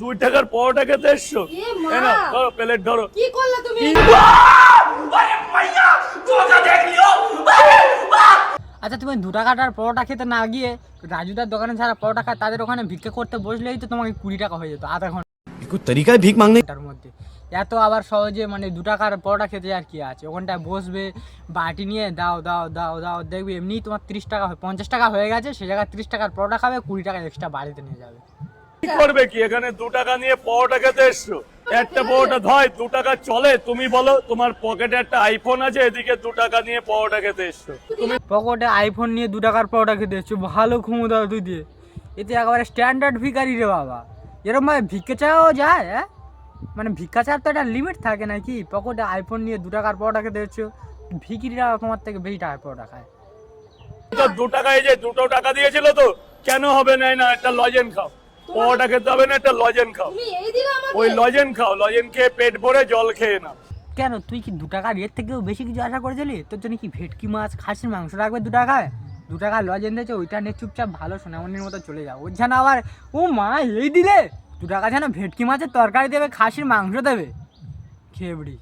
2 টাকার পরোটা খেতে এসছো? এই নাও ধরো প্লেট ধরো। কি করলে তুমি? আচ্ছা তুমি 2 টাকাটার পরোটা খেতে না গিয়ে রাজুদার দোকানে যারা পরোটা খায় তাদের ওখানে ভিক্ষা করতে বসলেই তো তোমাকে 20 টাকা হয়ে যেত আধা कुछ तरीका है भीख मांगने ঘন্টার মধ্যে। এত আবার সহজে মানে 2 টাকার পরোটা খেতে আর কি আছে, ওখানটায় বসবে বাটি নিয়ে দাও দাও দাও দাও, দেখবি এমনি তোমার 30 টাকা 50 টাকা হয়ে গেছে, সে জায়গায় 30 টাকার পরোটা খাবে, 20 টাকা এক্সট্রা বাড়িতে নিয়ে যাবে। কি করবে কি এখানে 2 টাকা নিয়ে পরোটা খেতে এসছো? একটা পরোটা ধয় 2 টাকা চলে? তুমি বলো তোমার পকেটে একটা আইফোন আছে, এদিকে 2 টাকা নিয়ে পরোটা খেতে এসছো? তুমি পকেটে আইফোন নিয়ে 2 টাকার পরোটা খেতে এসছো, ভালো ক্ষমতা তুই দিয়ে, এতে একেবারে স্ট্যান্ডার্ড ভিখারি রে বাবা। এরকম ভাবে ভিক্ষা চাওয়াও যায়? হ্যাঁ মানে ভিক্ষা চাওয়ার তো একটা লিমিট থাকে নাকি? পকেটে আইফোন নিয়ে 2 টাকার পরোটা খেতে এসছো, ভিখিরিরা তোমার থেকে বেশি টাকার পরোটা খায়। তো 2 টাকা, এই যে 2 টাকা দিয়েছিল তো, কেন হবে না? না একটা লজেন খাও, পরোটা খেতে হবে না, একটা লজেন খাও। তুমি এই দিলে আমাকে? ওই লজেন খাও, লজেন খেয়ে পেট ভরে জল খেয়ে নাও। কেন তুই কি 2 টাকার এর থেকেও বেশি কিছু আশা করেছিলি? তোর জন্য কি ভেটকি মাছ খাসির মাংস রাখবে 2 টাকায়? 2 টাকা লজেন দিয়েছে, ওইটা নিয়ে চুপচাপ ভালো সোনামণির মতো চলে যাও। ওর যেন আবার ও মা এই দিলে 2 টাকা যেন ভেটকি মাছের তরকারি দেবে, খাসির মাংস দেবে, খেয়ে বিড়ি।